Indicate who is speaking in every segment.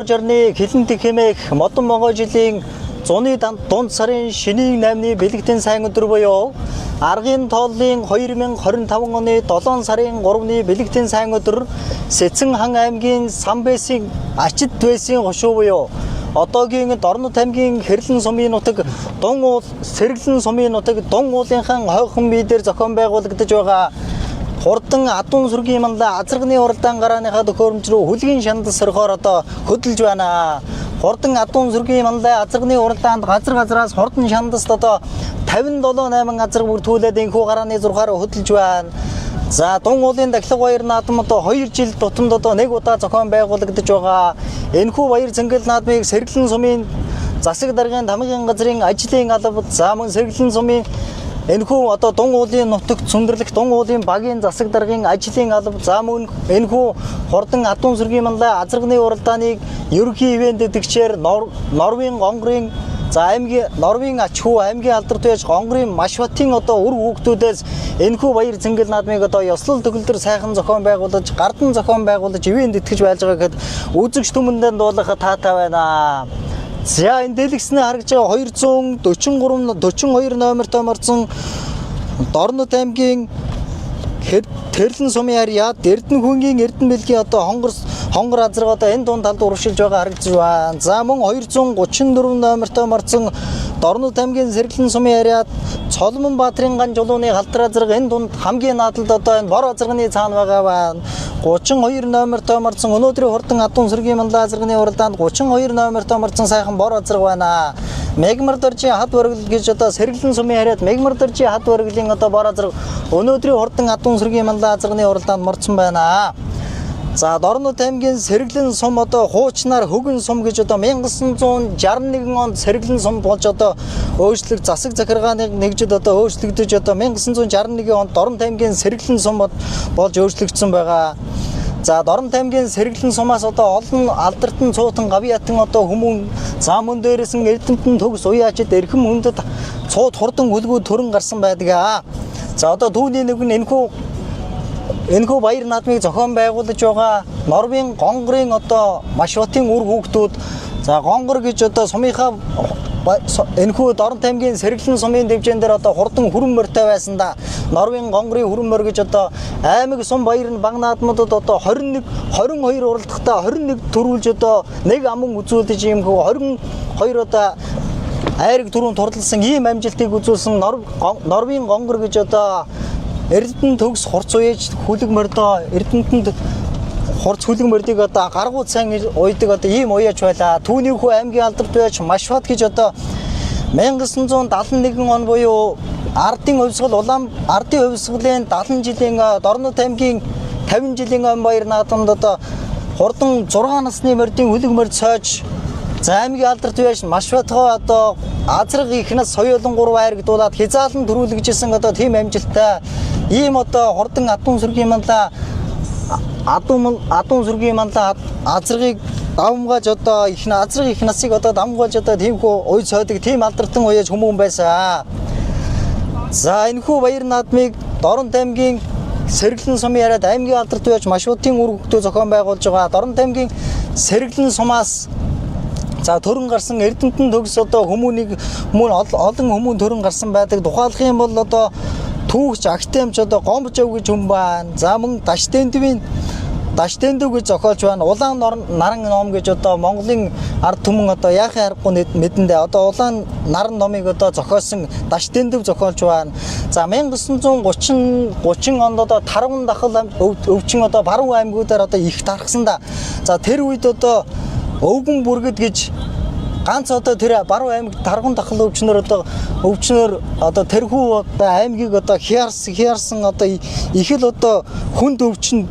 Speaker 1: Жарны хилэнтэг хэмээх модон Монгол жилийн зуны дунд сарын шинийн 8-ны бэлэгдэн сайн өдөр буюу аргын тооллын 2025 оны 7 сарын 3-ны бэлэгдэн сайн өдөр Сэцэн хан аймгийн Самбэсийн Ачид Твэсийн хошуу буюу одоогийн Дорнод аймгийн Хэрлэн сумын нутаг Дун уул Сэргэлэн сумын нутаг Дун уулынхан хойхон бие дээр зохион байгуулагдаж байгаа Хурдан Адуун сүргийн манлай азарганы уралдаан гарааныхаа төхөөрөмж рүү хүлгийн шанд сөрхөөр одоо хөдөлж байна. Хурдан Адуун сүргийн манлай азарганы уралдаанд газраас хурдан шандас одоо 57-8 азарг бүртгүүлээд энхүү гарааны зургаар хөдөлж байна. За Дун уулын дахлаг баяр наадам одоо 2 жил тутамд одоо нэг удаа зохион байгуулагдаж байгаа. Энэхүү баяр цэнгэл наадмыг Сэргэлэн сумын засаг даргын тамгын газрын ажлын алба за мөн Сэргэлэн сумын энэхүү одоо Дун уулын нутагт сүндэрлэх Дун уулын багийн засаг даргын ажлын алба за мөн энэхүү Хурдан Адуун сүргийн манлай азарганы уралдааныг ерөнхий ивент тэтгчээр Норвегийн гонгорын за аймгийн Норвегийн ач хүү аймгийн алдартай гонгорын маш батын одоо үр хүүхдүүдээс энэхүү баяр цэнгэл наадмыг одоо ёслол төгөлдөр сайхан зохион байгуулж гардан зохион байгуулж ивент тэтгэж байж байгаа гэхэд үзэгч түмэндээ дуулах таатай байна. За энэ дэлгэснээ харагч байгаа 242 номертой морцсон Дорнод аймгийн Хэрлэн сумын харьяат Эрдэнэ хүнгийн Эрдэнэ бэлгийн одоо хонгор азраг одоо энэ дунд талд урагшилж байгаа харагдаж байна. За мөн 234 номертой морцсон Дорнод аймгийн Сэргэлэн сумын харьяат Цолмон Баатрин ган жулууны халдар азраг энэ дунд хамгийн наадалд одоо энэ бор азрагны цаана байгаа байна. 32 номертой морцсон өнөөдрийн Хурдан Адуун сүргийн манлай азарганы уралдаанд 32 номертой морцсон сайхан бор азраг байна. Мегмар доржийн хад баргал гэж одоо Сэргэлэн сумын харьяат Мегмар доржийн хад баргалын одоо бор азраг өнөөдрийн Хурдан Адуун сүргийн манлай азарганы уралдаанд морцсон байна. За Дорнод аймгийн Сэргэлэн сум одоо хуучнаар Хөгөн сум гэж одоо 1961 онд Сэргэлэн сум болж одоо өөрчлөлт засаг захиргааны нэгжид одоо өөрчлөгдөж одоо 1961 онд Дорнод аймгийн Сэргэлэн сум болж өөрчлөгдсөн байгаа. За Дорнод аймгийн Сэргэлэн сумаас одоо олон алдартай цуутан гавьяатан одоо хүмүүн зам мөн дээрээс нь Эрдэнэтэн төгс уяачид эрхэм хүндэд цууд хурдан хүлгүү төрөн гарсан байдаг. За одоо түүний нэг нь энэхүү баяр наадмыг зохион байгуулж байгаа Норвегийн гонгорын одоо маш батын үр хүүхдүүд за гонгор гэж одоо сумынхаа энэхүү Дорнод аймгийн Сэргэлэн сумын дэвжэн дээр одоо хурдан хүрэн морьтой байсан да. Норвегийн гонгорын хүрэн морь гэж одоо аймаг сум баяр нь баг наадмуудад одоо 22 уралдахдаа 21 төрүүлж одоо нэг аман үзүүлж юм хөө 22 одоо айраг түрүүн турлалсан ийм амжилтыг үзүүлсэн Норвегийн гонгор гэж одоо Эрдэнэт төгс хурц уяж хүлэг мордоо Эрдэнэтэнд хурц хүлэг мордыг одоо гаргуу цайн уйдаг одоо ийм уяж байла. Түүний хүү аймгийн алдартай байж маш бат гэж одоо 1971 он буюу ардын хувьсгалын 70 жилийн Дорнод аймгийн 50 жилийн ам баяр наадамд одоо хурдан 6 насны мордын хүлэг морд сойж за аймгийн алдартай байж маш батгаа одоо азраг ихнээс соёолон 3 хайргдуулаад хязаалан төрүүлэгжсэн одоо тийм амжилттай ийм одоо Хурдан Адуун сүргийн манлай Адуун сүргийн манлай азрагыг давмгаж одоо азраг их насыг одоо давмгаж одоо тиймхүү уй цойдог тийм алдартай уяж хүмүүн байсан. За энэхүү баяр наадмыг Дорнод аймгийн Сэргэлэн сумын харьяат аймгийн алдартай байж маш буудын үр хөвгтөө зохион байгуулж байгаа Дорнод аймгийн Сэргэлэн сумаас за төрөн гарсан Эрдэнэтэн төгс одоо хүмүүнийг олон хүмүүн төрөн гарсан байдаг. Тухайлах юм бол одоо түүхч Актемч одоо Гомбожов гэж хүн байна. За мөн Даштэндв гэж зохиолч байна. Улаан наран ном гэж одоо Монголын ард түмэн одоо яахын аргагүй мэдэндээ одоо улаан наран номыг одоо зохиосон Даштэндв зохиолч байна. За 1930 онд одоо Тарван дахал өвчин одоо баруун аймагуудаар одоо их тархсан да. За тэр үед одоо Өвгөн бүргэд гэж ганц одоо тэр баруун аймаг Тарган дахал өвчнөр одоо тэрхүү одоо аймгийг одоо хиарсан одоо их л одоо хүнд өвчин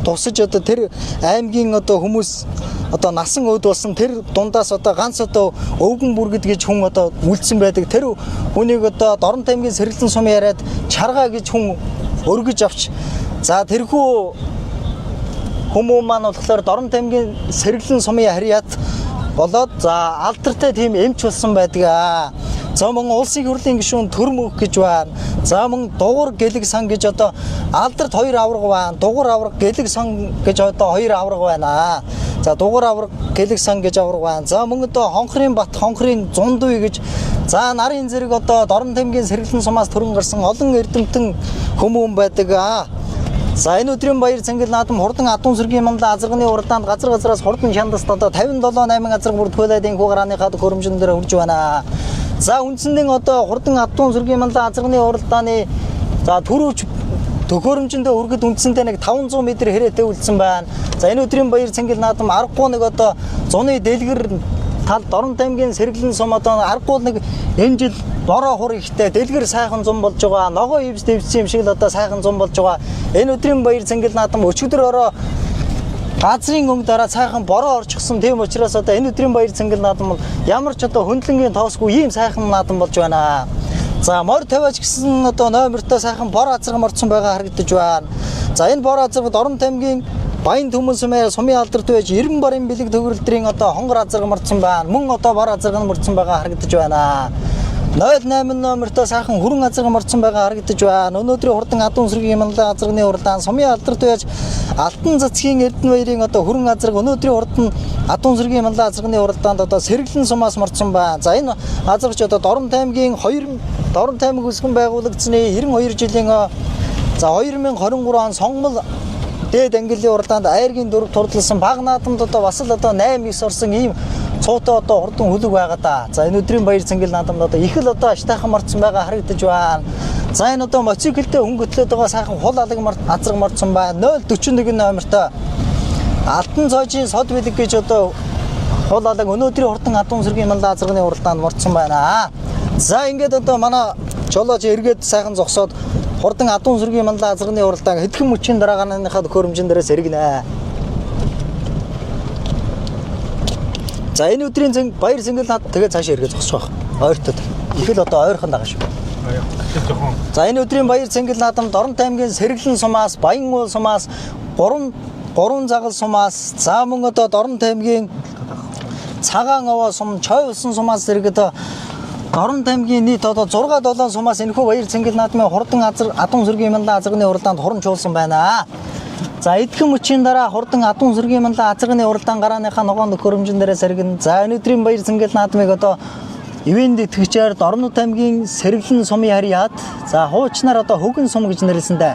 Speaker 1: тусаж одоо тэр аймгийн одоо хүмүүс одоо насан өд болсон тэр дундаас одоо ганц одоо Өвгөн бүргэд гэж хүн одоо үлдсэн байдаг. Тэр хүнийг одоо Дорнод аймгийн Сэргэлэн сумын харьяат Чаргаа гэж хүн өргөж авч за тэрхүү хүмүүс маань болохоор Дорнод аймгийн Сэргэлэн сумын харьяат болоод за алдартай тийм эмч болсон байдаг. За мөн улсын хурлын гишүүн Төрмөх гэж байна. За мөн Дугур Гэлэг сан гэж одоо Алдарт 2 авраг байна. Дугур авраг Гэлэг сан гэж одоо 2 авраг байна. За Дугур авраг Гэлэг сан гэж авраг байна. За мөн одоо Хонхрын Бат, Хонхрын Зундуй гэж за нарын зэрэг одоо Дорн таймгийн сэргэлэн сумаас төрөн гарсан олон эрдэмтэн хүмүүн байдаг. За энэ өдрийн баяр цангил наадам хурдан адуун сүргийн мандаа азарганы уралдаанд газар газараас хурдан шандас одоо 57-8 азарга бүртгүүлээд энэ хугараныхаа хөрөмжөн дээр хурж байна. За үндсэндээ одоо хурдан адуун сүргийн мандаа азарганы уралдааны за төрөвч төхөөрөмжөндөө хүргэд үндсэндээ нэг 500 м хэрэтэ үлдсэн байна. За энэ өдрийн баяр цангил наадам аргагүй нэг одоо зуны дэлгэр тал Дорн таймгийн сэргэлэн сум одоо аргагүй нэг энэ жил бороо хур ихтэй дэлгэр сайхан зам болж байгаа. Ногоо ивс дэвсэн юм шиг л одоо сайхан зам болж байгаа. Энэ өдрийн баяр цангил наадам өчигдөр ороо газрын өнгө дараа сайхан бороо орчихсон. Тийм учраас одоо энэ өдрийн баяр цангил наадам ямар ч одоо хөндлөнгийн тоосгүй ийм сайхан наадам болж байна. За морь тавиач гэсэн одоо номертой сайхан бор азарга морцсон байгаа харагдаж байна. За энэ бор азарга Дорн таймгийн Баян Түмэн сумын сумын алдарт байж 90 барын бэлэг төгрөлдрийн одоо хонгор азарга морцсон байна. Мөн одоо бор азарга морцсон байгаа харагдаж байна. 08 номертой сайхан хүрэн азарга морцсон байгаа харагдаж байна. Өнөөдрийн хурдан адуун сүргийн мандаа азарганы уралдаан сумын алдарт байж Алтан цацгийн Эрдэнэ баярын одоо хүрэн азарга өнөөдрийн хурдан адуун сүргийн мандаа азарганы уралдаанд одоо сэргэлэн сумаас морцсон байна. За энэ азаргач одоо Дорн таймгийн Дорн таймыг үсгэн байгуулагдсны 92 жилийн за 2023 он сонгол дээд ангиллын уралдаанд айргийн дөрөв турдалсан баг наадамд одоо бас л одоо 8-9 орсон ийм цуутай одоо хурдан хөлөг байгаа да. За энэ өдрийн баяр цангил наадамд одоо их л одоо аштайхан морцсон байгаа харагдаж байна. За энэ одоо мотоциклтэй хөнгөтлөөд байгаа сайхан хул алаг азарга морцсон байна. 041 номертой Алтан цоожийн сод бэлэг гэж одоо хул алаг өнөөдрийн хурдан адуун сүргийн мандаа азарганы уралдаанд морцсон байна. За ингээд одоо манай жолооч эргээд сайхан зогсоод хурдан адуун сүргийн мандаа азарганы уралдаан хэдхэн мөчийн дарааганыхаа хөрөмжөн дээрээс эргэнэ. За энэ өдрийн баяр цангил наад тэгээ цаашаа эргээд зогсох байх. Ойртод. Их л одоо ойрхон байгаа шүү. За энэ өдрийн баяр цангил наадам Дорн таймгийн сэргэлэн сумаас, Баян уул сумаас, гурван загал сумаас, за мөн одоо Дорн таймгийн Цагаан овоо сум, Чой усан сумаас зэрэг Дорн таймгийн нийт одоо 6-7 сумаас энэхүү баяр цангил наадмын хурдан адуун сүргийн мандаа азарганы уралдаанд хурамжуулсан байна. За эдхэн мөчийн дараа хурдан адуун сүргийн мандаа азарганы уралдаан гарааныхаа ногоон хөрөмжөн дээрээс сэргэн. За энэ өдрийн баяр цангил наадмыг одоо ивэнд итгэгчээр Дорн таймгийн сэргэлэн сумын харьяат за хуучнаар одоо хөгөн сум гэж нэрлэсэндээ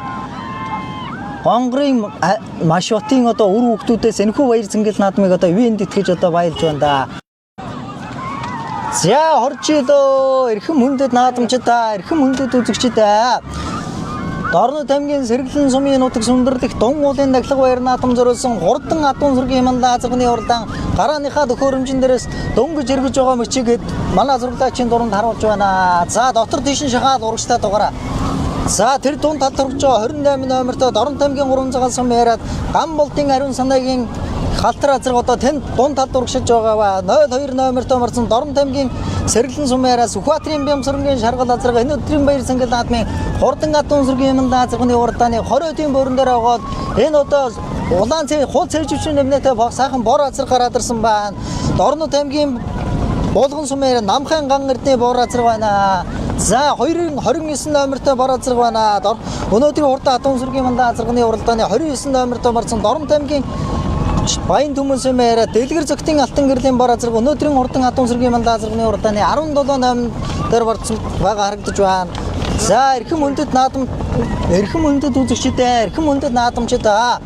Speaker 1: Хонгорын Машватын одоо үр хүүхдүүдээс энэхүү баяр цангил наадмыг одоо ивэнд итгэж одоо баялж байна да. За хоржидоо эрхэм хүндэт наадамчдаа, эрхэм хүндэт үзэгчдээ. Дорн таймгийн сэргэлэн сумын нутаг сүндэрлэх Дун уулын дахлаг баяр наадам зориулсан хурдан адуун сүргийн мандаа азарганы уралдаан гарааныхаа хөрөмжөн дээрээс дөнгөж эргэж байгаа мөчийг манай зураглаачийн дунд харуулж байна. За дотор тийш шахаад урагштай дугаараа. За тэр дунд талд хүрч байгаа 28 номертой Дорн таймгийн 3 цагаан сум яриад Гамболтын ариун санаагийн халтар азарга одоо тэнд дунд талд урагшиж байгаа ба 02 номертой марсан Дорн таймгийн сэргэлэн сум яриас Ухатрын Бямсрынгийн шаргал азарга энэ өдрийн баяр цангил наадмын хурдан адуун сүргийн мандаа азарганы уралдааны 20-ийн борон дээр аваад энэ одоо улаан цай хул цэжвчийн нэмнэтэй сайхан бор азар гараад ирсэн байна. Дорн таймгийн Булган сум яриа Намхан ган эрдний бор азарга байна. За 29 номертой бор азарга байна. Өнөөдрийн хурдан адуун сүргийн мандаа азарганы уралдааны 29 номертой марсан Дорн таймгийн Баян Түмэн сумын яриа дэлгэр зөгтийн алтан гэрлийн бор азарга өнөөдрийн хурдан адуун сүргийн мандаа азарганы уралдааны 17-8 дээр борцсон байгаа харагдаж байна. За эрхэм хүндэт үзэгчдээ, эрхэм хүндэт наадамчдаа.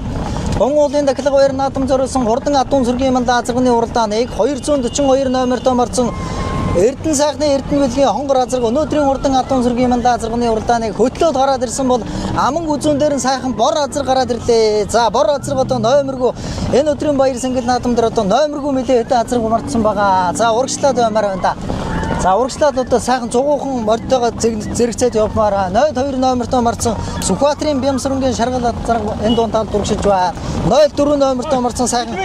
Speaker 1: Дун уулын дахлаг баяр наадам зориулсан хурдан адуун сүргийн мандаа азарганы уралдааныг 242 номертой марсан Эрдэнэ сайхны Эрдэнэ бэлгийн хонгор азарга өнөөдрийн хурдан адуун сүргийн мандаа азарганы уралдааныг хөтлөөд гараад ирсэн бол аман үзүүн дээр нь сайхан бор азар гараад ирлээ. За бор азарга одоо номергүй энэ өдрийн баяр цангил наадам дээр одоо номергүй мэлээ хэдэн азарга мартсан байгаа. За урагшлаад баймаар байна да. За урагшлаад одоо сайхан зугуухан морьтойгоо зэрэгцээд явмаар 02 номертой марсан Сүхбаатарын Бямсрынгийн шаргал азарга энэ дунд талд урагшиж байна. 04 номертой марсан сайхан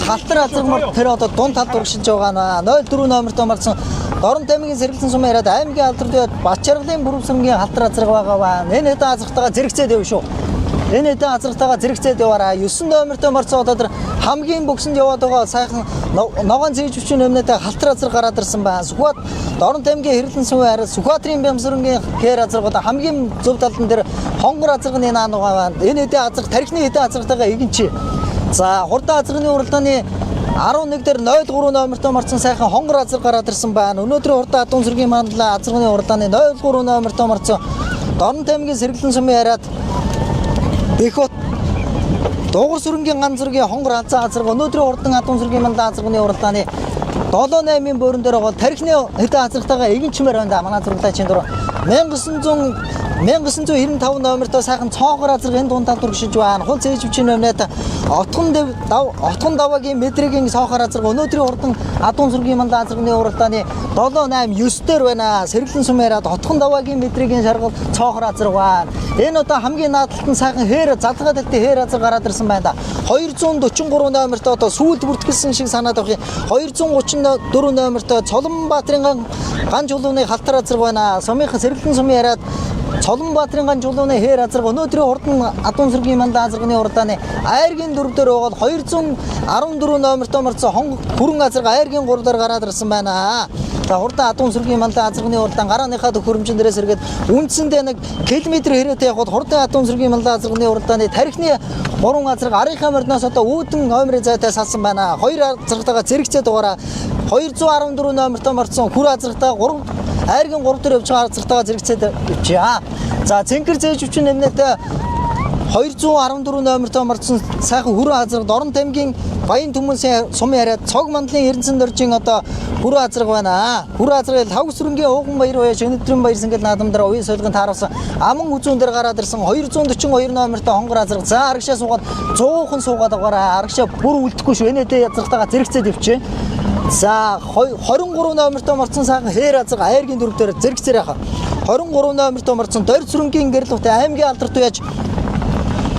Speaker 1: халтар азарга морь тэр одоо дунд талд урагшиж байгаа. 04 номертой марсан Дорн таймгийн сэргэлэн сум яриад аймгийн алдарт Бачаргалын Бүрэмсрэнгийн халтар азарга байгаа ба энэ хэдэн азартайгаа зэрэгцээд яв шүү. Энэ эдэн азартайгаа зэрэгцээд яваараа 9 номертой марцсан одоо тэр хамгийн бөксөнд яваад байгаа сайхан ногоон цээж хүчин өмнөдөө халтар азар гараад ирсэн байна. Сүхбат Дорнот аймгийн Хэрлэн сувын хараа Сүхбаатарын Бямсрангийн хээр азаргууд хамгийн зөв талдан дээр хонгор азарганы наа нугаа байна. Энэ эдэн азар тархины эдэн азартайгаа игэнчи. За хурдан азарганы уралдааны 11 дээр 03 номертой марцсан сайхан хонгор азар гараад ирсэн байна. Өнөөдрийн хурдан адуун цэргийн мандлаа азарганы уралдааны 03 номертой марцсан Дорнот аймгийн Сэргэлэн сумын хараад Бэхот Дуугар сүрэнгийн ганц зургийн хонгор алзаа азарга өнөөдрийн хурдан адуун цэргийн мандлаа азарганы уралдааны 7-8-ийн бууран дээр байгаа тархины хэдэн азартайгаа игэнчмээр байна да манай зургалтын дур 1995 номертой сайхан цоогоор азарга энэ дунд талд өргөшиж байна. Хул цээж хүчин өмнөд отхон даваагийн метрийн цоогоор азарга өнөөдрийн хурдан адуун цэргийн мандлаа азарганы уралдааны 7-8 9 дээр байна. Сэргэлэн сумаараад отхон даваагийн метрийн шаргал цоогоор азарга байна. Энэ одоо хамгийн наадталт нь сайхан хээр залгаа талтай хээр азар гараад ирсэн байна да. 243 номертой одоо сүүлд бүртгэлсэн шиг санаад авах юм. 234 номертой Цолонбаатарын ган чулууны халтар азар байна. Сумынхан Сэргэлэн сумын хараад Цолонбаатарын ган чулууны хээр азар өнөөдрийн хурдан адуун цэргийн мандлаа азарганы уралдааны айргийн 4 дээр байгаа 214 номертой марцсан хүрэн азар айргийн 3 дээр гараад ирсэн байна. За хурдан адуун цэргийн мандлаа азарганы уралдаан гарааныхаа төхөөрөмжн дээрээс эргээд үндсэндээ 1 км хэрэтэ явхад хурдан адуун цэргийн мандлаа азарганы уралдааны тархины 3 азарга арийнхаа мордноос одоо үүдэн номерын зайтай салсан байна. 2 азартайгаа зэрэгцээд дугаараа 214 номертой марцсан хүр азартайгаа 3 айргийн 3 дээр явж байгаа азартайгаа зэрэгцээд явчихъя. За цэнхэр зээж хүчин нэмнэтэ 214 номертой марцсан сайхан хүрэн азарга Дорнот аймгийн Баян Түмэнсийн сумын хараад цог мандлын Эрдэнэсэн доржийн одоо хүрэн азарга байна. Хүрэн азаргыг Лав сүрэнгийн Ууган баяр байж өнөөдрийн баяр сэнгэл наадамдаа уян солигын тааруулсан аман үзүүн дээр гараад ирсэн 242 номертой хонгор азарга. За арагшаа суугаад 100хан суугаад байгаараа арагшаа бүр үлдэхгүй шүү. Энэтэй язгалтайгаа зэрэгцээд өвчээ. За 23 номертой марцсан сайхан хээр азарга айргийн 4 дээр зэрэгцээр яхаа. 23 номертой марцсан Дорд сүрэнгийн гэрэлттэй аймгийн алдарт уяж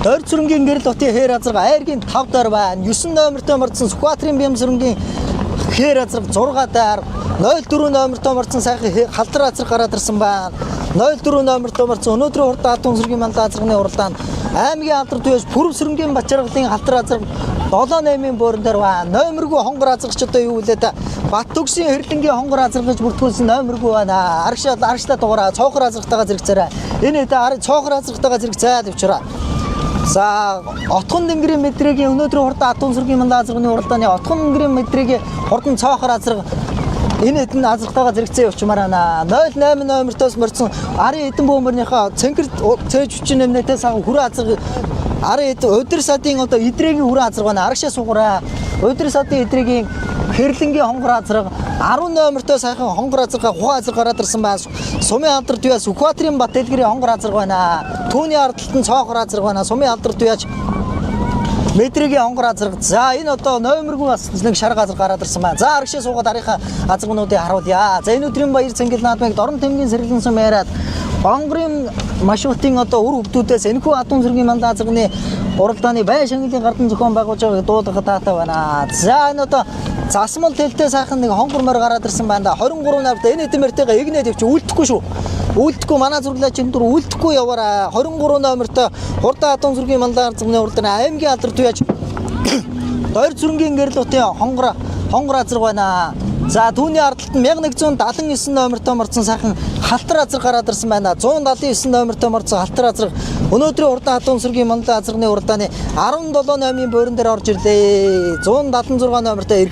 Speaker 1: Дорд сүрэнгийн гэрэлттэй хээр азарга айргийн 5 дээр байна. 9 номертой марцсан Сүхбаатарын Бямсрангийн хээр азарга 6 дээр 04 номертой марцсан сайхан халтар азарга гараад ирсэн байна. 04 номертой марцсан өнөөдрийн хурдан адуун цэргийн мандлаа азарганы уралдаанд аймгийн алдарт уяж Пүрэв сүрэнгийн Бачаргалын халтар азарга 7-8-ийн бууран дээр байна. Номергүй хонгор азаргач одоо юу вэ да? Бат төгсийн Хэрлэнгийн хонгор азаргаж бүртгүүлсэн номергүй байна. Арагшлаа дугаараа цоохор азаргатайгаа зэрэгцээрэй. Энэ дэ цоохор азаргатайгаа зэрэгцээд авчираа. За отхон дэнгэрийн метрийн өнөөдрийн хурдан адуун цэргийн мандлаа азарганы уралдааны отхон дэнгэрийн метрийн хурдан цоохор азарга энэ эдэн азартайгаа зэрэгцээ явчмаар байна. 08 номертоос морьсон арын эдэн бөмбөрийнхаа цэнхэр цээж хүчин нэмнэтээ саган хүрээ азарга арын эд өдөр садын одоо идрэгийн хүрээ азарга байна. Арагшаа сугаараа өдөр садын идрэгийн Хэрлэнгийн хонгор азарга 10 номертой сайхан хонгор азарга хугаа азар гараад ирсэн байна. Сумын алдарт уяа Сүхбаатарын Бат дэлгэрийн хонгор азарга байна. Түүний ардталт нь цоохор азарга байна. Сумын алдарт уяаж метрийн хонгор азарга. За энэ одоо номергүй бас нэг шар газар гараад ирсэн байна. За арагшаа суугаад арийнхаа азаргнуудыг харуулъя. За энэ өдрийн баяр цэнгэл наадмыг Дорнот аймгийн Сэргэлэн сумын хараад Гонгорын маршрутын одоо үр хөвгүүдээс энэхүү адуун цэргийн мандлаа азарганы уралдааны бай шангилын гардан зохион байгуулж байгааг дуудах дата байна. За энэ одоо засмал тэлтэй сайхан нэг хонгор морь гараад ирсэн байна да. 23 навд энэ эдэмэртэйгээ игнээд явчих үлдэхгүй шүү. Үлдэхгүй манай зурлаачийн дур үлдэхгүй яваараа 23 номертой хурдан адуун цэргийн мандлаа азарганы уралдааны аймгийн алдарт уяаж Дорд сүрэнгийн гэрэлтийн хонгор азарга байна. За түүний ардталт нь 1179 номертой марцсан сайхан халтар азарга гараад ирсэн байна. 179 номертой марцсан халтар азарга өнөөдрийн хурдан адуун цэргийн мандлаа азарганы уралдааны 17-8-ийн бууран дээр орж ирлээ. 176 номертой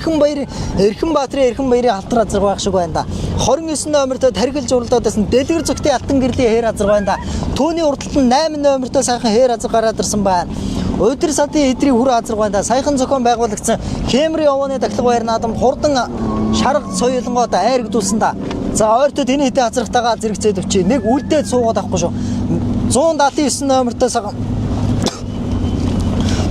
Speaker 1: Эрхэнбаатарын Эрхэнбаярын халтар азарга байх шиг байна да. 29 номертой тархилж уралдаад байсан Дэлгэр зөгтийн алтан гэрлийн хээр азарга байна да. Түүний урталт нь 8 номертой сайхан хээр азарга гараад ирсэн байна. Өдөр садын эдрийн хүрээ азарга байна да. Саяхан зохион байгуулагдсан Кемри овооны дахлах баяр наадамд хурдан шарга соёлонгоод айргдуулсан да. За ойртод энэ хэдэн азаргатайгаа зэрэгцээд өвчээ. Нэг үлдээд суугаад авахгүй шүү. 179 номертой сайхан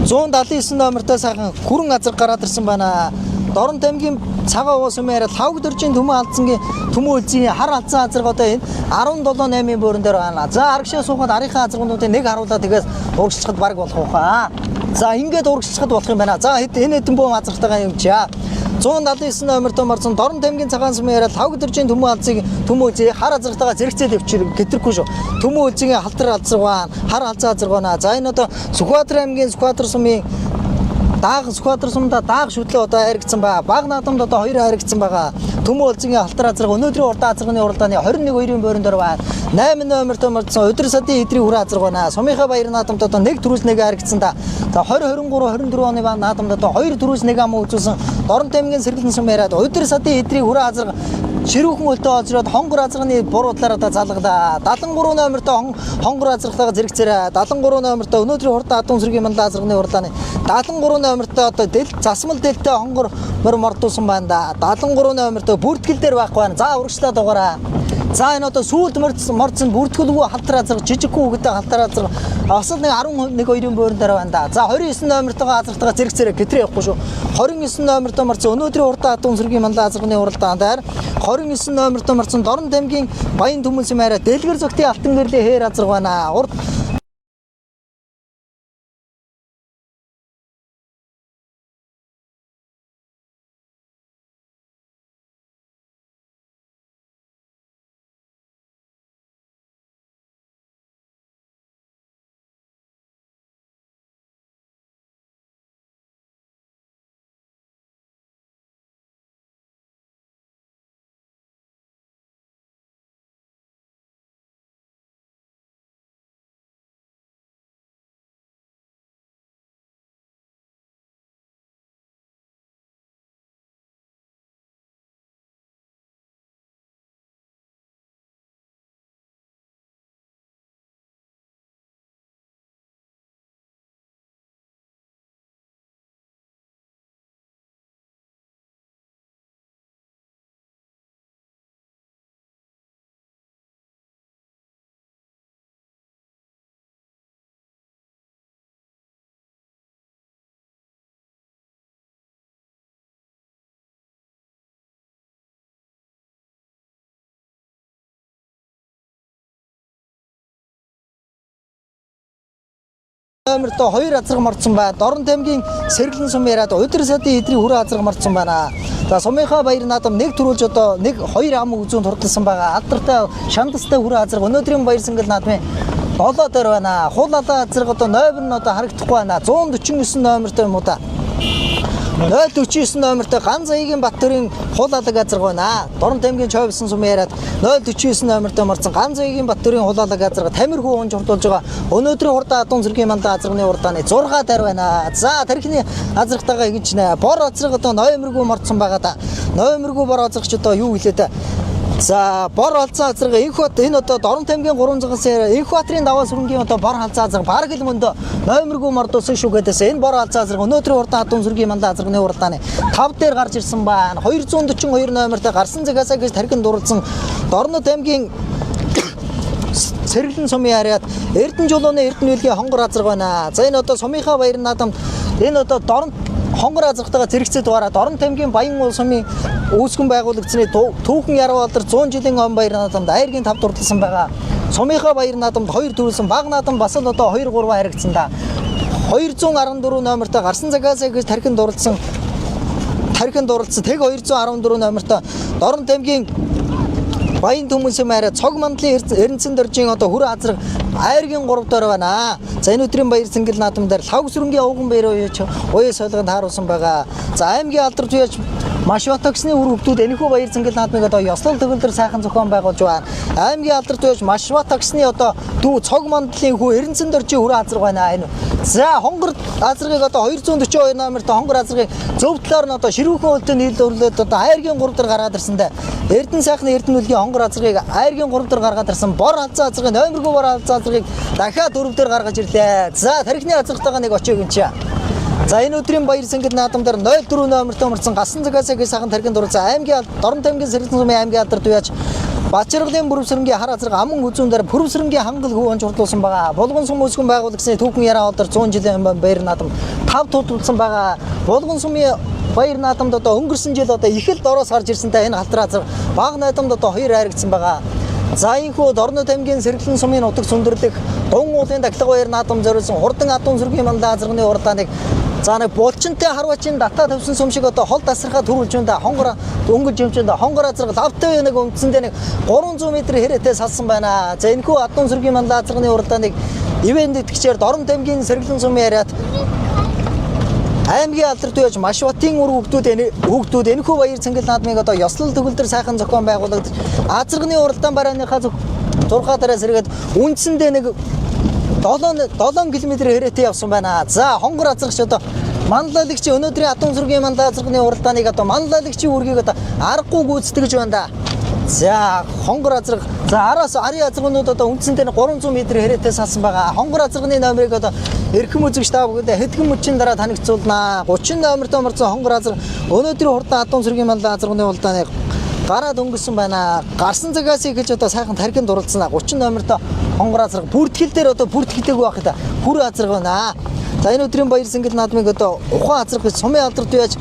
Speaker 1: 179 номертой сайхан хүрэн азарга гараад ирсэн байна. Дорнот аймгийн цагаан уус сумын хараад Лавг доржийн Төмөн алдсангийн Төмөн үлзийн хар алдсан азарга одоо энэ 17-8-ийн бууран дээр байна. За арагшаа суугаад арийнхаа азаргуудыг нэг харуулаад тэгээс урагшлахад баг болох уу хаа. За ингээд урагшлахад болох юм байна. За энэ хэдэн буу азартайгаа юм чаа. 179 номертой марцсан Дорн тамгийн цагаан сум яриад 5 өдрийн төмөө алзыг төмөө хар азартайгаа зэрэгцээд өвчир гэтэрхгүй шүү. Төмөө үлзгийн халтар алзаргаан, хар алзаа азаргаана. За энэ одоо Сүхбаатар аймгийн Сүхбаатар сумын дааг Сүхбаатар сумда дааг шүтлээ одоо харигдсан ба. Баг наадамд одоо 2 харигдсан байгаа. Төмөө үлзгийн халтар азарга өнөөдрийн урдаа азарганы уралдааны 21-2-ын бойрон дээр байна. 8 номертой марцсан өдөр садын эдрийн хүрээ азаргаана. Сумынхаа баяр наадамд одоо 1 төрөөс 1 харигдсан да. За 2023 24 оны ба наадамд одоо 2 төрөөс 1 ам үзүүлсэн Дорн тамгийн сэргэлэн сум яриад өдөр садын эдрийн хүрээ азарга ширүүхэн өлтөө озроод хонгор азарганы буруудлаар одоо залгадаа. 73 номертой хонгор азаргатайгаа зэрэгцээрээ. 73 номертой өнөөдрийн хурдан адуун сэргийн мандаа азарганы уралдааны 73 номертой одоо засмал дэлтэй хонгор мордуулсан байна да. 73 номертой бүртгэл дээр байхгүй байна. За урагшлаа дугаараа. За энэ одоо сүүлд мордсон бүртгэлгүй халтар азарга жижигхэн үгтэй халтар азарга осол нэг 11-2-ын бойрон дээр байна да. За 29 номертойгоо азартайгаа зэрэгцээрээ гэтрээ явахгүй шүү. 29 номертой марцсан өнөөдрийн урдаа адуун сэргийн мандаа азарганы уралдаан дээр 29 номертой марцсан Дорн тамгийн Баян Түмэнс маяра дэлгэр зөгтийн алтан гэрлийн хээр азарга байна. Урд номертой 2 азарга мордсон байна. Дорн тамгийн сэргэлэн сум яриад өдөр садын эдрийн хүрээ азарга мордсон байна. За сумынхаа баяр наадам 1 төрүүлж одоо 1-2 ам үзүүнд хурдсан байгаа. Алдартай шандастай хүрээ азарга өнөөдрийн баяр сэнгэл наадмын 7 дээр байна. Хуулалаа азарга одоо номер нь одоо харагдахгүй байна. 149 номертой юм уу да. 049 номертой Ган Заягийн Баттөрийн хуулалаг азарга байна. Дорн тамгийн Чойвсон сум яриад 049 номертой марцсан Ган Заягийн Баттөрийн хуулалаг азарга Тамирхүү унж хурдуулж байгаа. Өнөөдрийн хурдан адуун сэргийн мандаа азарганы уралдааны 6 дээр байна. За тархины азаргатайгаа ингэж нэ. Бор азарга одоо номергүй мордсон байгаа да. Номергүй бор азаргач одоо юу хэлээ та. За бор алзаа азарга энэ одоо Дорн тамгийн 300-аас Энхбаатарын даваа сүрэнгийн одоо бор алзаа азарга бараг л мөндө номергүй мордуулсан шүү гэдээс энэ бор алзаа азарга өнөөдрийн урдаа адуун сүргийн мандаа азарганы уралдааны 5 дээр гарч ирсэн байна. 242 номертой гарсан цагаасаа гэж тархин дурлсан Дорн тамгийн сэргэлэн сумын яриад Эрдэнэ жолооны Эрдэнэ үлгийн хонгор азарга байна. За энэ одоо сумынхаа баяр наадамд энэ одоо Дорн хонгор азартайгаа зэрэгцээд дугаараа Дорн тамгийн Баян уул сумын үүсгэн байгуулагдсны түүхэн яруу алдар 100 жилийн он баяр наадамд айргийн 5 дурласан байгаа. Сумынхаа баяр наадамд 2 төрүүлсэн баг наадам бас л одоо 2-3 харигдсан да. 214 номертой гарсан цагаасаа гэж тархин дурлсан тэг 214 номертой Дорн тамгийн Баян Түмэнс маяра цог мандлын Эрдэнэцэн дөржийн одоо хүрээ азарга айргийн 3 дээр байна. За энэ өдрийн баяр сэнгэл наадам дээр лав сүрэнгийн овгон баяр уяа солигонд хааруулсан байгаа. За аймгийн алдар туяач маш батагсны үр хөвгүүд энэхүү баяр сэнгэл наадмыг одоо ёслол төгөлдөр сайхан зохион байгуулж байна. Аймгийн алдар туяач маш батагсны одоо дүү цог мандлын хүү Эрдэнэцэн дөржийн хүрээ азарга байна. Энэ за хонгор азаргыг одоо 242 номертой хонгор азаргыг зөв талаар нь одоо ширүүхэн өлтөд нийлүүлээд одоо айргийн 3 дээр гаргаад ирсэндээ Эрдэнэ сайхны Эрдэнэ үлгийн хонгор азаргыг айргийн 3 дээр гаргаад ирсэн бор алзаа азаргыг номергүй бор алзаа азаргыг дахиад 4 дээр гаргаж ирлээ. За тархины азартайгаа нэг очиж гинч. За энэ өдрийн баяр сэнгэл наадам дээр 04 номертой мөрцөн гасан цагаасаа гэж сайхан тархинд дурлсан аймгийн Дорн тамгийн сэргэлэн сумын аймгийн алдар туяач Бачиргалын бүрвсрэнгийн хар азарга аман үзүүн дээр бүрвсрэнгийн хангал хүү онж хурдуулсан байгаа. Булган сум үүсгэн байгуулагдсны түүхэн яраа алдар 100 жилийн баяр наадам 5 тутулсан байгаа. Булган сумын баяр наадамд одоо өнгөрсөн жил одоо их л дороос гарч ирсэнтэй энэ халтар азар баг наадамд одоо 2 харигдсан байгаа. За энэхүү Дорн тамгийн сэргэлэн сумын утга сүндэрлэх Дун уулын дахлага баяр наадам зориулсан хурдан адуун сүргийн мандаа азарганы уралдааныг за нэг булчинтай харвачин дата тавьсан сум шиг одоо хол тасархаа төрүүлж байна. Хонгор өнгөж юмч байна. Хонгор азарга лавтай нэг үндсэндээ нэг 300 м хэрэтээ салсан байна. За энэхүү адуун сүргийн мандаа азарганы уралдааныг ивент итгэгчээр Дорн Тамгийн сэргэлэн сумын яриад аймгийн алдарт байж маш батын үр хүүхдүүд энэхүү баяр цэнгэл наадмыг одоо ёслол төгөлдөр сайхан зохион байгуулагдаж азарганы уралдаан барайныхаа 6 тараас сэргээд үндсэндээ нэг 7 км хэрэтээ явсан байна. За хонгор азаргач одоо манлайлагчийн өнөөдрийн адуун сүргийн мандаа азарганы уралдааныг одоо манлайлагчийн үргийг одоо аргагүй гүйцэтгэж байна да. За хонгор азарга за араас арын азаргнууд одоо үндсэндээ 300 м хэрэтээ салсан байгаа. Хонгор азарганы номерыг одоо эрхэм үзэгч та бүгд хэдхэн мөчийн дараа танигдуулнаа. 30 номертой морцсон хонгор азарга өнөөдрийн хурдан адуун сүргийн мандаа азарганы уралдааныг гараад өнгөрсөн байна. Гарсан цагаас эхэлж одоо сайхан тархинд дурлцсан 30 номертой хонгор азарга бүртгэл дээр одоо бүртгэлтэйг байх та хүр азарга байна. За энэ өдрийн баяр цэнгэл наадмыг одоо ухаан азарга гэж сумын алдарт байж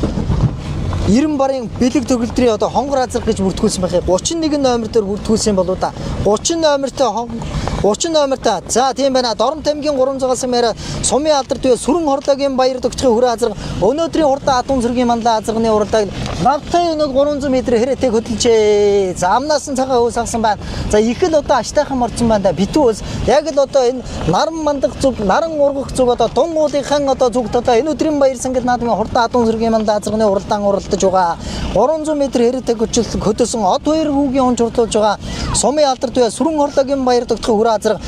Speaker 1: 90 барын бэлэг төгөлдрийн одоо хонгор азарга гэж бүртгүүлсэн байх. 31 номер дээр бүртгүүлсэн болоо да. 30 номертой. За тийм байна. Дорн Тамгийн 300 сумаар сумын алдарт байж сүрэн хорлоогийн баяр тогтхын хүрээ азарга өнөөдрийн хурдан адуун сүргийн мандаа азарганы уралдааг навтай өнөг 300 м хэрэтээ хөдөлжээ. За амнаас нь цагаан хөөс авсан байна. За их л одоо аштайхан морцсон байна да. Битүүс яг л одоо энэ наран мандах зүг, наран ургах зүг одоо дун уулынхан одоо зүгт одоо энэ өдрийн баяр цэнгэл наадмын хурдан адуун сүргийн мандаа азарганы уралдаан уралдаж байгаа. 300 м хэрэтээ хөдөлсөн од хоёр хүүгийн он журлуулж байгаа. Сумын алдарт бай сүрэн хорлоогийн баяр тогтхын хүрээ азарга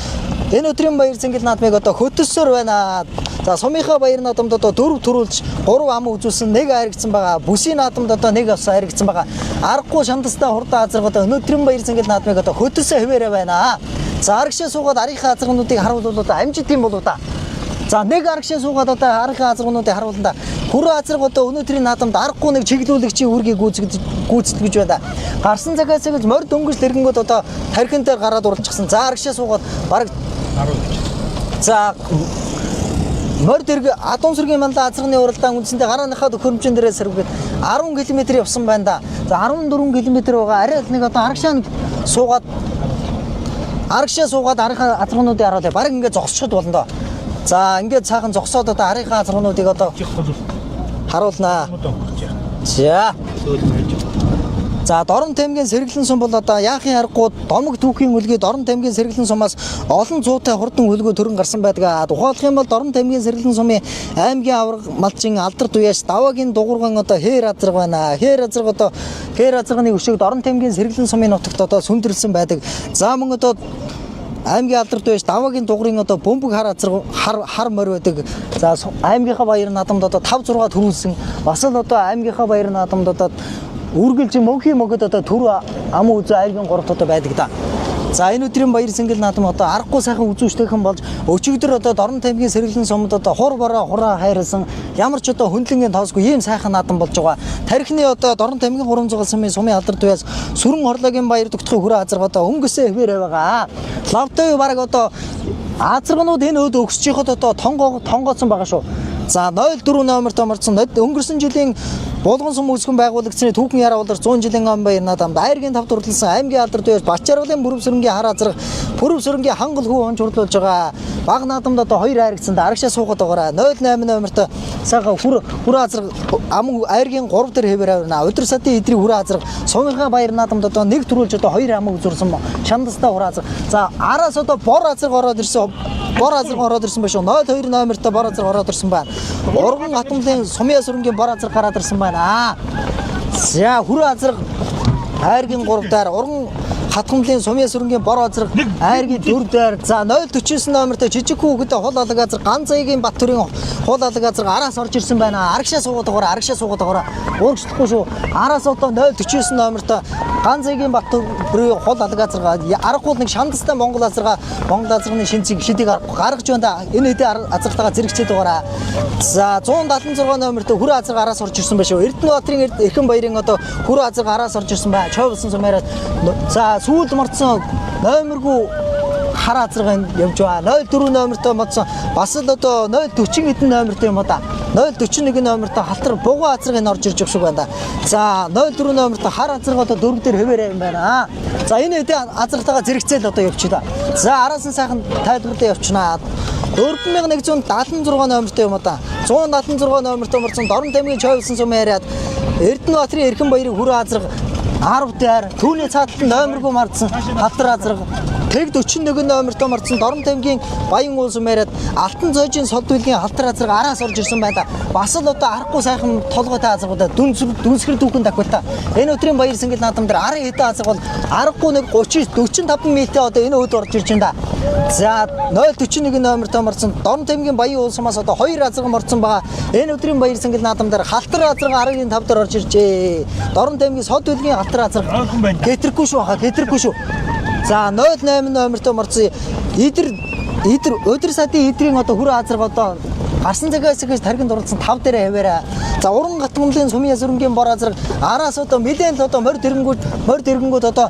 Speaker 1: энэ өдрийн баяр цэнгэл наадмыг одоо хөтөлсөөр байна. За сумынхаа баяр наадамд одоо 4 төрүүлж 3 ам үзүүлсэн 1 харигдсан байгаа. Бүсийн наадамд одоо 1 ус харигдсан байгаа. Аргагүй шандастай хурдан азарга одоо өнөөдрийн баяр цэнгэл наадмыг одоо хөтөлсөө хэвээрээ байна. За аргашаа суугаад арийнхаа азаргнуудыг харуулвал одоо амжилт юм болоо да. За нэг аргашаа суугаад одоо арийнхаа азаргнуудыг харуулна да. Хүрээ азарга одоо өнөөдрийн наадамд аргагүй нэг чиглүүлэгчийн үүргийг гүйцэтгэж байна. Гарсан цагаас эхэлж морь дөнгөж лэргэнгүүд одоо тархин дээр гараад уралчихсан. За аргашаа суугаад бараг за морь дэрэг адуун сүргийн мандаа азарганы уралдаан үндсэндээ гарааныхаа төхөөрөмжийн дээрээ сэрвгээд 10 км явсан байна да. За 14 км байгаа. Арай нэг одоо аргашаа суугаад арийнхаа азаргнуудыг харуулъя. Бараг ингээд зогсчиход болно доо. За ингээд цаахан зогсоод одоо арийнхаа азаргнуудыг одоо харуулнаа. За Дорн Тамгийн сэргэлэн сум бол одоо яахын аргагүй домог түүхийн үлгээ Дорн Тамгийн сэргэлэн сумаас олон цуутай хурдан хөлгөө төрөн гарсан байдаг. Тухайлах юм бол Дорн Тамгийн сэргэлэн сумын аймгийн авраг малчин алдарт уяас даваагийн дугуурган одоо хээр азарга байна. Хээр азарганы өшөөг Дорн Тамгийн сэргэлэн сумын нутагт одоо сүндэрлсэн байдаг. За мөн одоо аймгийн алдарт байж даваагийн дугуурын одоо бөмбөг хар азарга хар морь байдаг. За аймгийнхаа баяр наадамд одоо 5 6 төрүүлсэн. Бас л одоо аймгийнхаа баяр наадамд одоо үргэлж мөнхийн мөгөд одоо төр ам үзүү аймгийн 3 тоо байдаг да. За энэ өдрийн баяр цэнгэл наадам одоо аргагүй сайхан үзүүштэйхэн болж өчигдөр одоо Дорн Тамгийн сэргэлэн сумд одоо хур бороо хураа хайрлсан ямар ч одоо хөндлөнгийн тоосгүй ийм сайхан наадам болж байгаа. Тархины одоо Дорн Тамгийн 300 сумын алдарт байс сүрэн хорлоогийн баяр тогтхын хүрээ азарга одоо өнгөсөө хэвээрээ байгаа. Лавтай бараг одоо азаргнууд энэ өд өгсөж яхад одоо тонгооцсон байгаа шүү. За 04 номертой морцсон өнгөрсөн жилийн Булган сум үүсгэн байгуулагчны түүхэн яраа болор 100 жилийн ам баяр наадамд айргийн тав дурлалсан аймгийн алдарт байж Бачаргалын бүрв сөрөнгийн хар азарга бүрв сөрөнгийн хангал хүү он журлуулж байгаа. Баг наадамд одоо 2 хайрагцсан да аргашаа суугаад байгаараа 08 номертой сайхан хүр азарга ам айргийн 3 дээр хэвээр авна. Өдөр сатын эдрийн хүр азарга сумынхаа баяр наадамд одоо 1 төрүүлж одоо 2 ам үзүүлсэн шандастай хур азарга. За араас одоо бор азарга ороод ирсэн. Бор азарга ороод ирсэн байх шүү. 02 номертой бор азарга ороод ирсэн байна. Урган хатмлын сумын сөрөнгийн бор азарга гараад ирсэн байна. За хүр азарга айргийн 3 дээр урган хатмлын сумын сөрөнгийн бор азарга айргийн 4 дээр за 049 номертой жижиг хүүхэд хол алаг азарга ганц аягийн бат төрийн хол алаг азарга араас орж ирсэн байна. Аргашаа суугаад байгаараа уурчлахгүй шүү. Араас одоо 049 номертой ганц аягийн бат төрийн хол алаг азарга аргагүй нэг шандастай Монгол азарганы шинцгийг шидийг гаргаж байна. Энэ хэдийн азартайгаа зэрэгцээд байгаараа. За 176 номертой хүр азарга араас орж ирсэн байх шүү. Эрдэнэбаатарын эрхэм баярын одоо хүр азарга араас орж ирсэн бай. Чойволсон сумаараа за сүүлд морцсон номергүй хар азаргын явж байгаа. 04 номертой модсон бас л одоо 040 хэдэн номертой юм да. 041 номертой халтар бугуун азаргын орж ирж байгаа шиг байна. За 04 номертой хар азарга одоо дөрөв дээр хөвөрөө юм байна. За энэ хэдэн азартайгаа зэрэгцээл одоо явчихлаа. За араас нь сайхан тайлбарлаа явчихнаа. 4176 номертой юм да. 176 номертой морсон Дорн тамгийн чойвсон сум яриад Эрдэнэбаатарын Эрхэн баярыг хүрээ азарга 10 дээр түүний цааталт номергүй мардсан халтар азарга Тэг 41 номертой морсон Дорн тамгийн Баян уул сум яриад Алтан зоожийн сод билгийн халтар азарга араас орж ирсэн байна. Бас л одоо аргагүй сайхан толгойтой азаргуудаа дүнсгэр дүүхэн давхилта. Энэ өдрийн баяр сэнгэл наадам дээр 10 хэдэн азарга бол аргагүй нэг 30 45 м одоо энэ өд орж ирж байна. За 041 номертой морсон Дорн тамгийн Баян уул сумаас одоо 2 азарга морсон байгаа. Энэ өдрийн баяр сэнгэл наадам дээр халтар азарга 10-5 дээр орж иржээ. Дорн тамгийн сод билгийн халтар азарга гэтрэхгүй шүү хаа гэтрэхгүй шүү. За 08 номертой морсон өдөр сатын идрийн одоо хүрээ азарга одоо гарсан цагаас тархинд дурлсан 5 дээр хаваараа. За уран гатгамлын сумын сүрэнгийн бор азарга араас одоо мэдэн л одоо морь дэргэнгүүд одоо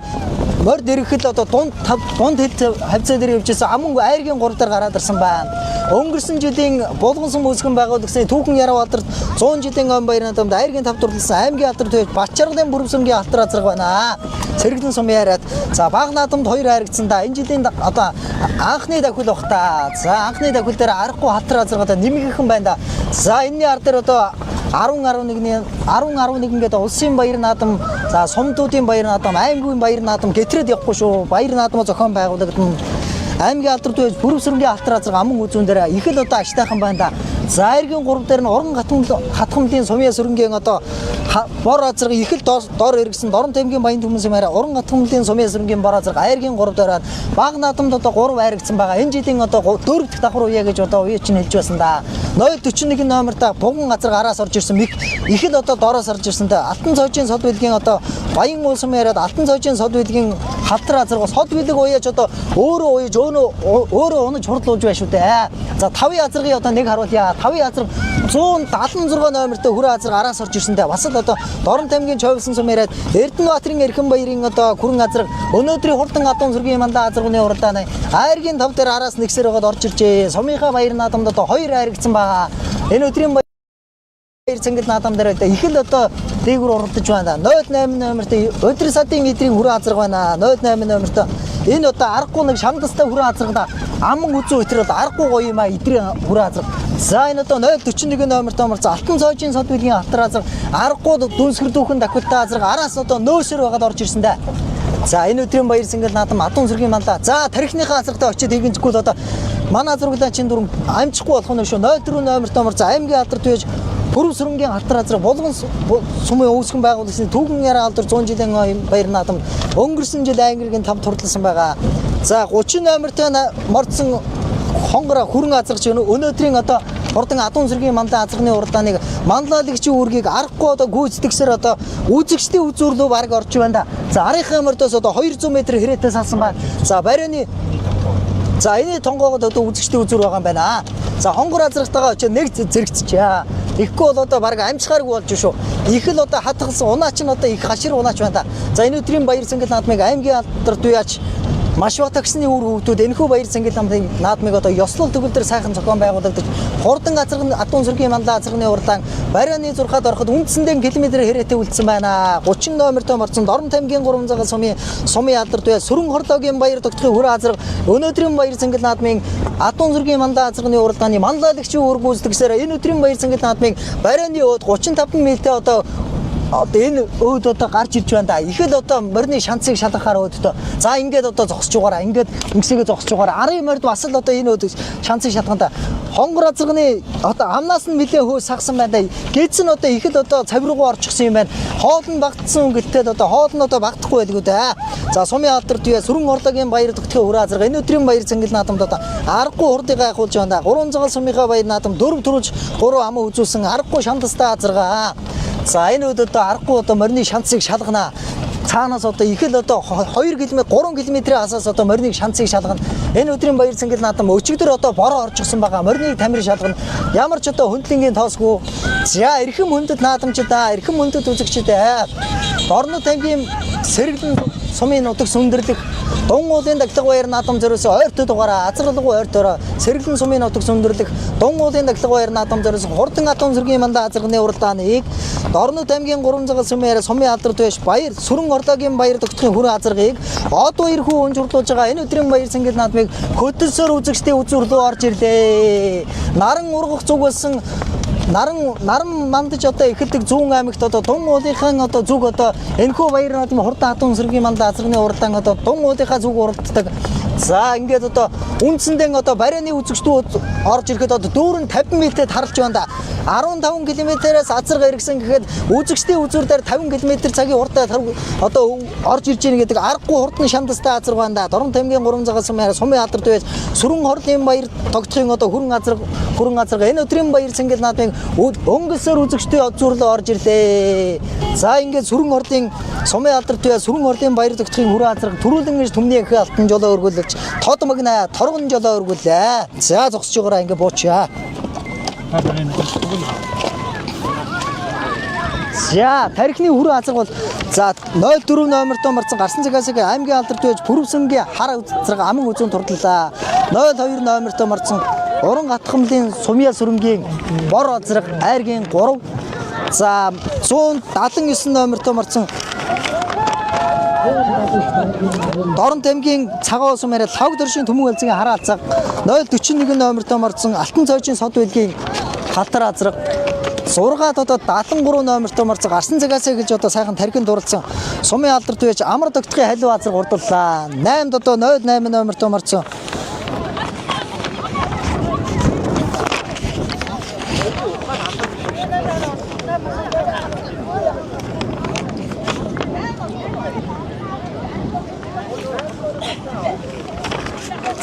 Speaker 1: морь дэргэхэд одоо дунд хавцаа дээр явжсэн амангүй айргийн 3 дээр гараад ирсэн байна. Өнгөрсөн жилийн булган сум үүсгэн байгуулагдсан түүхэн Ярав алдарт 100 жилийн ом баярын дамд айргийн тав дурлсан аймгийн алдар төвч Бачаргалын бүрэмсэнгийн алтар азарга байна. Сэргэлэн сум яриад за баг наадамд 2 хайрагдсан да. Энэ жилийн одоо анхны давхил бах та. За анхны давхил дээр аргагүй халтар азаргада нэмэгхэн байна да. За энэний ар дээр одоо 10-11 гэдэг улсын баяр наадам, за сумдуудын баяр наадам, аймгийн баяр наадам гэтрээд явахгүй шүү. Баяр наадмаа зохион байгуулагдана. Аймгийн алдар төвч бүрэмсрэнгийн алтар азарга аман үзүүн дээр их л одоо аштайхан байна да. За эргийн 3 дээр нь уран хатгамлын сумын сүрэнгийн одоо бор азарга их л дор эргэсэн Дорн тамгийн Баян түмэн сумаараа уран хатгамлын сумын сүрэнгийн бор азарга айргийн 3 дээр баг наадамд одоо 3 хайрагдсан байгаа. Энэ жилийн одоо 4 дахь давхар уяа гэж одоо уяа чинь хэлж байсан да. 041 номерта буган азарга араас орж ирсэн их л одоо доороос орж ирсэн да. Алтан цоожийн сод билгийн одоо Баян уул сум яриад Алтан цоожийн сод билгийн халтар азарга сод билэг уяаж одоо өөрөө уяаж өөрөө унаж хурдлуулж байна шүү дээ. За 5 азаргын одоо нэг харуулъя. 5 азарга 176 номертой хүрээ азарга араас орж ирсэндээ бас л одоо Дорн тамгийн чойвсон сум яриад Эрдэнэбаатарын Эрхэн баярын одоо хүрэн азарга өнөөдрийн хурдан адуун зүргийн мандаа азарганы уралдааны айргийн 5 дээр араас нэгсээр байгаад орж иржээ. Сумынхаа баяр наадамд одоо 2 хайрагдсан байгаа. Энэ өдрийн баяр цэнгэл наадам дээр их л одоо дээгүр уралдаж байна. 08 номертой өдөр сатын идрийн хүрээ азарга байна. 08 номертой энэ одоо аргагүй нэг шамдастай хүрээ азаргада аман үзүү өтер бол аргагүй гоё юм а идрийн хүрээ азарга. За энэ одоо 041 номертой морцсон Алтан цоожийн сод билгийн алтар азарга аргагүй дүнсгэр дүүхэн давхилтай азарга араас одоо нөөсөр байгаад орж ирсэн дээ. За энэ өдрийн баяр сэнгэл наадам адуун зүргийн мандаа. За тарихныхаа азаргатай очиод игэнжгүй одоо манай зурглаа чин дүрм амжихгүй болох нь шүү. 04 номертой морцсон аймгийн алдар төвж Бүрэн сүрэнгийн халтар азарга булган сумын үүсгэн байгуулагдсан түүхэн Ярав алдар 100 жилийн баяр наадам өнгөрсөн жил ангиргийн 5 турласан байгаа. За 30 номертой мордсон хонгороо хүрэн азаргач өнөөдрийн одоо хурдан адуун зэргийн мандаа азарганы уралдааныг манлайлагчийн үүргийг аргагүй одоо гүйцэтгсээр одоо үзэгчдийн үзүүрлөө бараг орж байна да. За арийнхаа мордоос одоо 200 м хэрэтээ салсан байна. За барианы за энэ тонгоогод одоо үзэгчдийн үзүүр байгаа юм байна. За хонгор азаргатайгаа очиж нэг зэрэгцчихээ. Ихгүй бол одоо бараг амжихааргүй болж шүү. Их л одоо хатгалсан унаач нь одоо их хашир унаач байна да. За энэ өдрийн баяр сэнгэл наадмыг аймгийн алдар туяач маш ба таксны үр хөвгтүүд энэхүү баяр сэнгэл наадмыг одоо ёслол төгөлдөр сайхан зохион байгуулагдаж хурдан азаргын адуун зүргийн мандаа азарганы уралдаан барианы зурхад ороход үндсэндээ км хэрэтээ үлдсэн байна. 30 номертой морцсон Дорн тамгийн 3 цагаан сумын алдар туяа сүрэн хорлоогийн баяр тогтохын хүрээ азарга өнөөдрийн баяр сэнгэл наадмыг адуун зүргийн мандаа азарганы уралдааны манлайлагчийн үр гүйцэтгсээр энэ өдрийн баяр сэнгэл наадмыг барианы өөд 35 м одоо энэ өөд одоо гарч ирж байна да. Их л одоо морины шанцыг шалгахаар өөдөө. За ингээд одоо зогсож байгаараа. Ингээд ингэсэгээ зогсож байгаараа. Арын морд бас л одоо энэ өөд шанцыг шалгана да. Хонгор азарганы одоо амнаас нь нэлээ хөө сагсан байна да. Гээц нь одоо их л одоо цавиргуу орчихсон юм байна. Хоол нь багтсан гэтэл одоо хоол нь одоо багтахгүй байлгүй да. За сумын алдар туяа сүрэн хорлоогийн баяр тогтхой хүрээ азарга энэ өдрийн баяр сэнгэл наадамд одоо аргагүй хурдыг гайхуулж байна да. 3 цагаан сумынхаа баяр наадам 4 төрүүлж 3 амаа үзүүлсэн аргагүй шамдастай азарга. За энэ үед одоо аргагүй одоо морины шанцыг шалгана. Цаанаас одоо их л одоо 2 км 3 км-ийн хасаас одоо морины шанцыг шалгана. Энэ өдрийн баяр сэнгэл наадам өчигдөр одоо бороо орчихсон байгаа. Морины тамирыг шалгана. Ямар ч одоо хөндлөнгийн тоосгүй. За эрхэм хөндөд наадамчдаа, эрхэм хөндөд үзэгчдээ Дорн тамгийн сэргэлэн сумын нутагс өндөрлөх Дун уулын даглаг баяр наадам зориулсан ойртой дугаараа азарлалгүй ойртойроо сэргэлэн сумын нутаг сүмдэрлэх Дун уулын даглаг баяр наадам зориулсан хурдан атом зэргийн мандаа азарганы уралдааныг Дорнод аймгийн 3 цагаан сумын сумын алдарт байж баяр сүрэн орлогийн баяр тогтохын хүрээ азаргыг од баяр хүү өнжирлүүлж байгаа энэ өдрийн баяр цэнгэл наадмыг хөтөлсөөр үзэгчдийн үзүүрлөө орж ирлээ. Наран ургах зүг болсон наран мандаж одоо эхэлдэг зүүн аймагт одоо Дун уулынхаа одоо зүг одоо энэхүү баяр наадмын хурдан атом зэргийн мандаа азарганы уралдаан одоо Дун уулынхаа зүг уралддаг. За ингээд одоо үндсэндээ одоо барайны үзэгчдүүд орж ирэхэд одоо дүүрэн 50 м-д харалж байна да. 15 км-ээс азарга иргсэн гэхэд үзэгчдийн үзүүр дээр 50 км цагийн уртаа одоо орж ирж байгаа гэдэг аргагүй хурдан шамдастай азарга байна да. Дорнод аймгийн 3 цагаан сумын алдарт байж сүрэн хорлын баяр тогтохын одоо хүрэн азарга энэ өдрийн баяр цэнгэл наадмыг өнгөсөөр үзэгчдийн үзүүрлөө орж ирлээ. За ингээд сүрэн хорлын сумын алдарт байж сүрэн хорлын баяр тогтохын хүрэн азарга төрүүлэн гэж төмний их алтан жолоо өргүүлж тод магна торгон жолоо өргүүлээ. За зогсож байгаараа ингээд буучаа. За тарихны хүрээ азарга бол за 04 номертой марцсан гарсан цагаас аймгийн алдарт байж Пүрвсэнгийн хар азарга аман үзүүн турдлаа. 02 номертой марцсан уран гатхамлын сумья сүрэнгийн бор азарга айргийн 3. За 179 номертой марцсан Дорнод аймгийн цагаан сумын лавг дөршийн төмөн альцгийн хараа алцаг 041 номертой марцсан алтан цойчийн сод байлгийн халтар азраг зургаад одоо 73 номертой марцсан гарсан цагаас эхэлж одоо сайхан тархинд дурлцсан сумын алдарт байж амар тогтохын халив азраг урдууллаа. 8-д одоо 08 номертой марцсан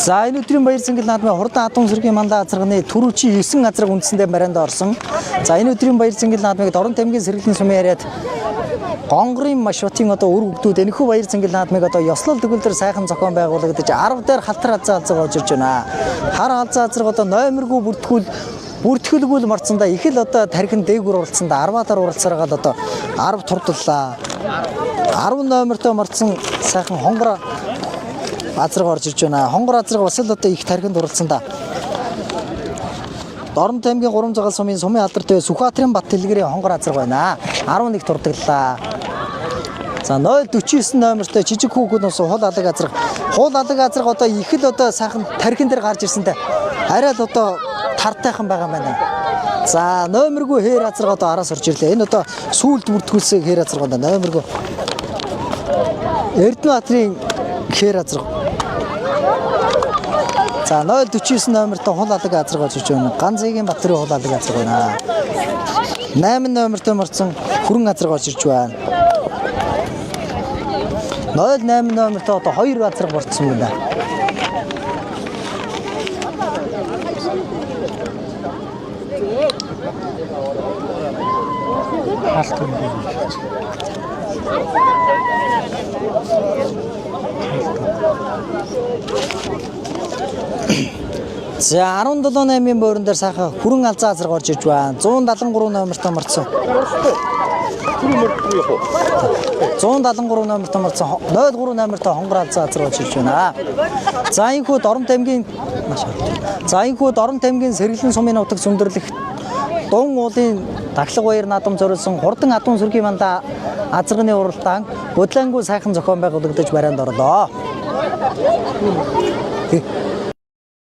Speaker 1: За энэ өдрийн баяр цэнгэл наадмын хурдан атом зэргийн мандаа азарганы түрүүчийн 9 азраг үндсэндээ барианд орсон. За энэ өдрийн баяр цэнгэл наадмыг Дорнод аймгийн сэргэлэн сумын яриад гонгорын машуутын одоо үр хөвгдүүд энэхүү баяр цэнгэл наадмыг одоо ёслол төгөлдөр сайхан зохион байгуулагдаж 10 дээр халтар азаа олж ирж байна. Хар азаа азраг одоо номергүй бүртгүүлгүй марцсандаа их л одоо тархин дээгүр уралцсандаа 10-аар уралцараад одоо 10 турдлаа. 10 номертой марцсан сайхан хонгор азраг орж ирж байна. Хонгор азраг бас л одоо их тархинд уралцсан да. Дорнод аймгийн 3 цагаан сумын алдарт бай Сүхбаатарын Бат Дэлгэрийн хонгор азраг байна. 11 турдаглаа. За 049 номертой жижиг хүүгнээс хул алаг азраг. Хул алаг азраг одоо их л одоо сайхан тархин дээр гарч ирсэнтэй. Арай л одоо тартайхан байгаа юм байна. За номергүй хээр азраг одоо араас орж ирлээ. Энэ одоо сүүлд бүртгүүлсэн хээр азраг байна. Номергүй Эрдэнэбаатарын хээр азраг. За 049 номертой хул алаг азраг олж ирж байна. Ганцыгийн Батрын хул алаг азраг байна. 8 номертой марцсан хүрэн азраг олж ирж байна. 08 номертой одоо 2 азраг болцсон байна. За 17-8-ийн боорон дээр сайхан хүрэн алзаа азраг орж иж байна. 173 номертой марцсан. 173 номертой марцсан 03 номертой хонгор алзаа азраг орж иж байна. За энэхүү Дорнод аймгийн сэргэлэн сумын нутаг сүндэрлэх Дун уулын даглаг баяр наадам зориулсан хурдан атом сүргийн мандаа азарганы уралдаан бодлоонгүй сайхан зохион байгуулагдаж барианд орлоо.